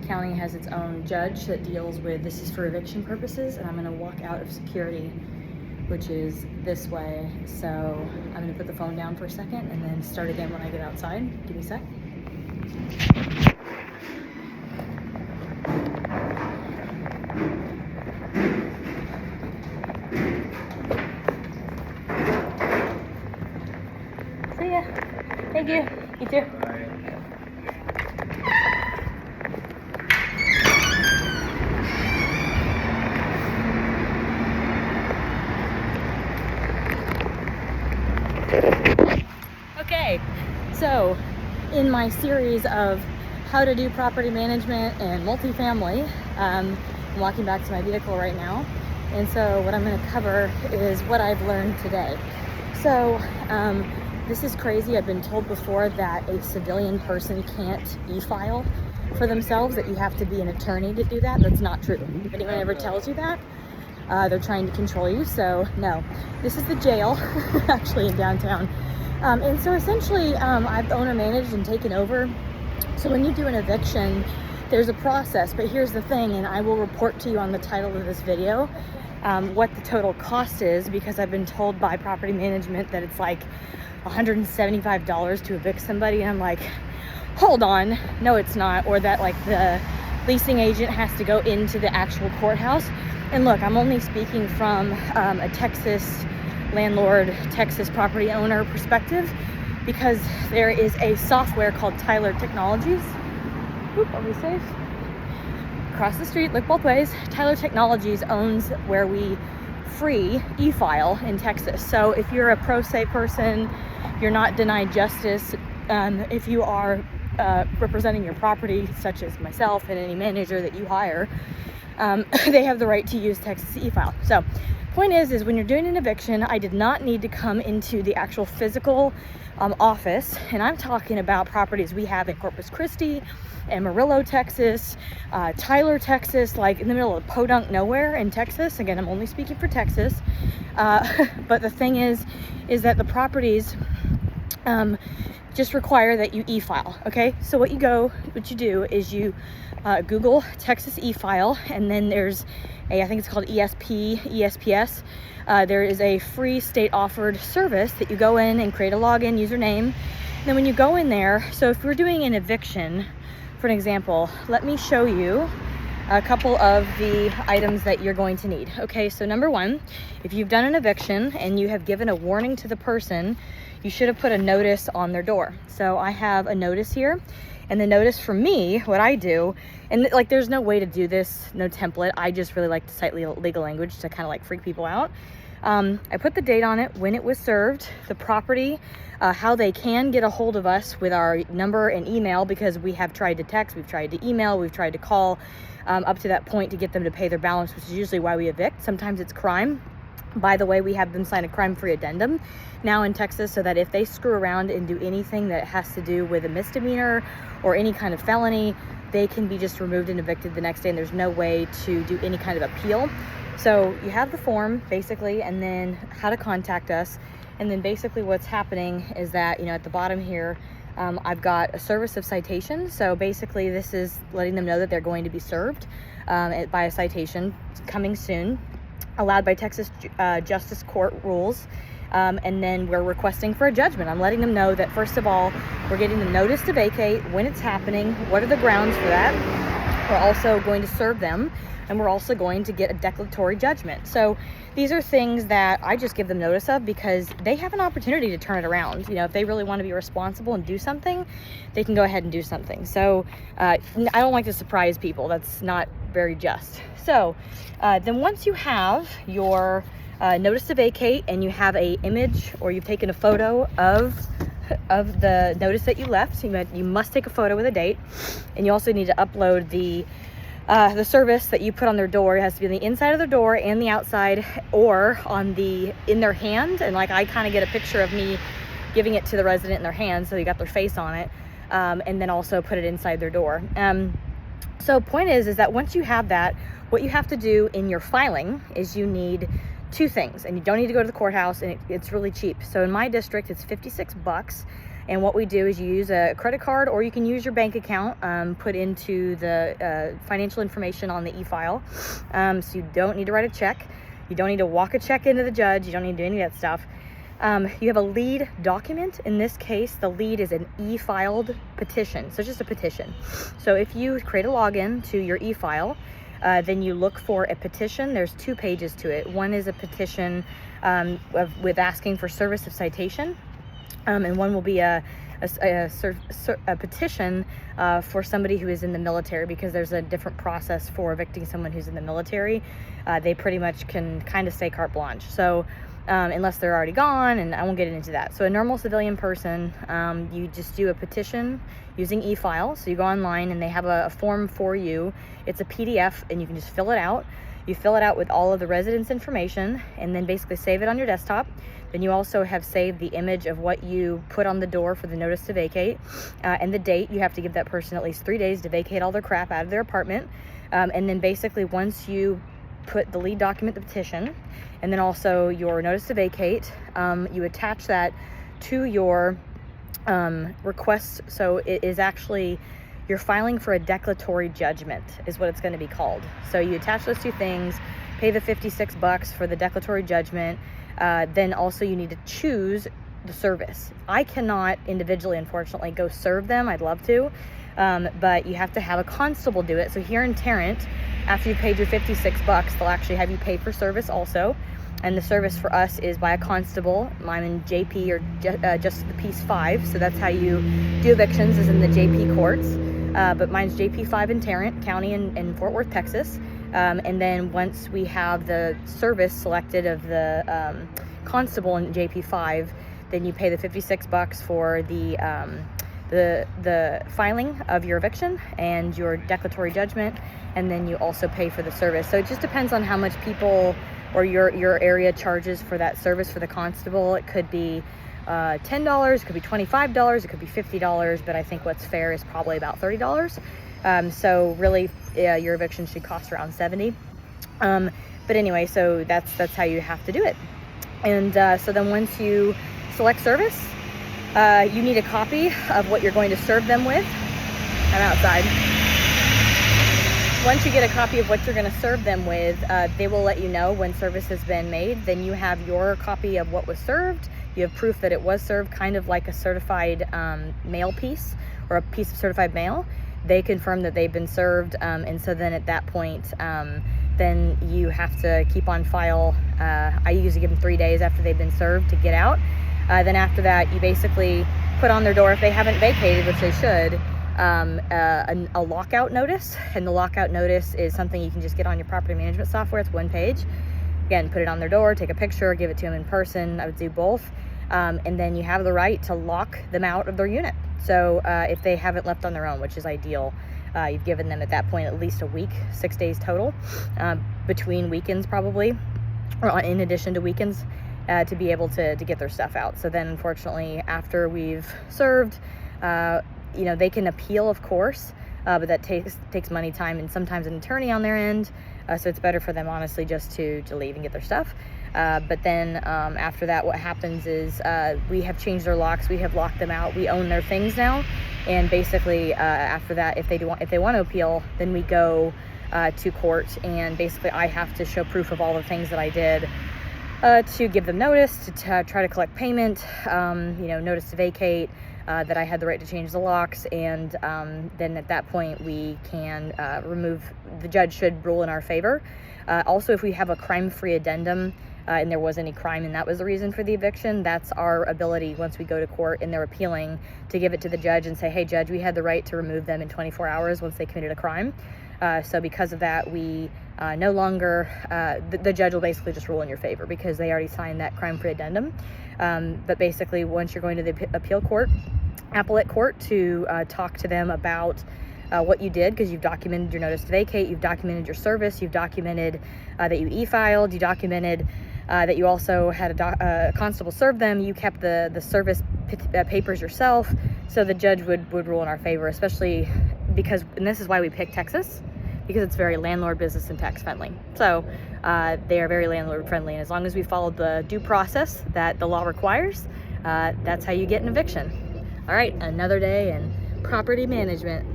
county has its own judge that deals with, this is for eviction purposes, and I'm gonna walk out of security, which is this way. So I'm gonna put the phone down for a second and then start again when I get outside. Give me a sec. See ya. Thank you. You too. Okay, so in my series of how to do property management and multifamily, I'm walking back to my vehicle right now, and so what I'm going to cover is what I've learned today. So this is crazy. I've been told before that a civilian person can't e-file for themselves, that you have to be an attorney to do that. That's not true. If anyone ever tells you that, they're trying to control you. So no, this is the jail actually in downtown. And so essentially I've owner managed and taken over. So when you do an eviction, there's a process, but here's the thing, and I will report to you on the title of this video what the total cost is, because I've been told by property management that it's like $175 to evict somebody, and I'm like, hold on, no it's not. Or that like the leasing agent has to go into the actual courthouse. And look, I'm only speaking from a Texas landlord, Texas property owner perspective, because there is a software called Tyler Technologies. Oop, are we safe? Across the street, look both ways. Tyler Technologies owns where we free e-file in Texas. So if you're a pro se person, you're not denied justice. If you are representing your property, such as myself and any manager that you hire, they have the right to use Texas e-file. So point is when you're doing an eviction, I did not need to come into the actual physical office, and I'm talking about properties we have in Corpus Christi, Amarillo, Texas, Tyler, Texas, like in the middle of podunk nowhere in Texas. Again, I'm only speaking for Texas, but the thing is that the properties just require that you e-file. Okay, so what you do is you Google Texas e-file, and then there's I think it's called ESPS. There is a free state offered service that you go in and create a login, username. And then when you go in there, so if we're doing an eviction, for an example, let me show you a couple of the items that you're going to need. Okay, so number one, if you've done an eviction and you have given a warning to the person, you should have put a notice on their door. So I have a notice here, and the notice for me, what I do, and like there's no way to do this, no template. I just really like to cite legal language to kind of like freak people out. I put the date on it, when it was served, the property, how they can get a hold of us with our number and email, because we have tried to text, we've tried to email, we've tried to call up to that point to get them to pay their balance, which is usually why we evict. Sometimes it's crime. By the way, we have them sign a crime-free addendum now in Texas, so that if they screw around and do anything that has to do with a misdemeanor or any kind of felony, they can be just removed and evicted the next day, and there's no way to do any kind of appeal. So you have the form basically, and then how to contact us. And then basically what's happening is that, at the bottom here, I've got a service of citation. So basically this is letting them know that they're going to be served by a citation coming soon, allowed by Texas Justice Court rules. And then we're requesting for a judgment. I'm letting them know that, first of all, we're getting the notice to vacate, when it's happening, what are the grounds for that. We're also going to serve them, and we're also going to get a declaratory judgment. So these are things that I just give them notice of, because they have an opportunity to turn it around. If they really want to be responsible and do something, they can go ahead and do something. So I don't like to surprise people. That's not very just. So then once you have your notice to vacate, and you have a image, or you've taken a photo of the notice that you left, so you must take a photo with a date, and you also need to upload the service that you put on their door. It has to be on the inside of their door and the outside, or in their hand. And like I kind of get a picture of me giving it to the resident in their hand, so they got their face on it, and then also put it inside their door. So point is that once you have that, what you have to do in your filing is you need two things, and you don't need to go to the courthouse, and it's really cheap. So in my district, it's $56, And what we do is you use a credit card, or you can use your bank account, put into the financial information on the e-file. So you don't need to write a check. You don't need to walk a check into the judge. You don't need to do any of that stuff. You have a lead document. In this case, the lead is an e-filed petition. So it's just a petition. So if you create a login to your e-file, then you look for a petition. There's 2 pages to it. One is a petition with asking for service of citation, and one will be a petition for somebody who is in the military, because there's a different process for evicting someone who's in the military. They pretty much can kind of say carte blanche. So unless they're already gone, and I won't get into that. So a normal civilian person, you just do a petition using e-file. So you go online and they have a form for you. It's a PDF, and you can just fill it out. You fill it out with all of the residents' information, and then basically save it on your desktop. Then you also have saved the image of what you put on the door for the notice to vacate, and the date. You have to give that person at least 3 days to vacate all their crap out of their apartment. And then basically once you put the lead document, the petition, and then also your notice to vacate, you attach that to your request. So it is actually, you're filing for a declaratory judgment is what it's going to be called. So you attach those 2 things, pay the $56 for the declaratory judgment. Then also you need to choose the service. I cannot individually, unfortunately, go serve them. I'd love to, but you have to have a constable do it. So here in Tarrant, after you paid your $56, they'll actually have you pay for service also. And the service for us is by a constable. I'm in JP, or Justice of the Peace 5. So that's how you do evictions, is in the JP courts. But mine's JP 5 in Tarrant County in Fort Worth, Texas. And then once we have the service selected of the constable in JP 5, then you pay the $56 for the filing of your eviction and your declaratory judgment, and then you also pay for the service. So it just depends on how much people or your area charges for that service for the constable. It could be $10, it could be $25, it could be $50, but I think what's fair is probably about $30. So really, your eviction should cost around $70. But anyway, so that's how you have to do it. And so then once you select service, you need a copy of what you're going to serve them with. I'm outside. Once you get a copy of what you're going to serve them with, they will let you know when service has been made. Then you have your copy of what was served. You have proof that it was served, kind of like a certified mail piece, or a piece of certified mail. They confirm that they've been served, and so then at that point, then you have to keep on file. I usually give them 3 days after they've been served to get out. Then after that, you basically put on their door, if they haven't vacated, which they should, a lockout notice. And the lockout notice is something you can just get on your property management software. It's 1 page. Again, put it on their door, take a picture, give it to them in person. I would do both. And then you have the right to lock them out of their unit. So if they haven't left on their own, which is ideal, you've given them at that point at least a week, 6 days total, between weekends probably, or in addition to weekends, to be able to get their stuff out. So then unfortunately, after we've served, they can appeal, of course, but that takes money, time, and sometimes an attorney on their end. So it's better for them, honestly, just to leave and get their stuff. But then after that, what happens is we have changed their locks. We have locked them out. We own their things now. And basically, after that, if they want to appeal, then we go to court. And basically, I have to show proof of all the things that I did to give them notice, to try to collect payment, notice to vacate, that I had the right to change the locks, and then at that point we can the judge should rule in our favor. Also, if we have a crime-free addendum and there was any crime and that was the reason for the eviction, that's our ability, once we go to court and they're appealing, to give it to the judge and say, hey judge, we had the right to remove them in 24 hours once they committed a crime. So because of that, we no longer, the judge will basically just rule in your favor because they already signed that crime-free addendum. But basically, once you're going to the appellate court to talk to them about what you did, because you've documented your notice to vacate, you've documented your service, you've documented that you e-filed, you documented that you also had a constable serve them, you kept the service papers yourself, so the judge would rule in our favor, especially because, and this is why we picked Texas, because it's very landlord, business, and tax friendly. So they are very landlord friendly, and as long as we followed the due process that the law requires, that's how you get an eviction. All right, another day in property management.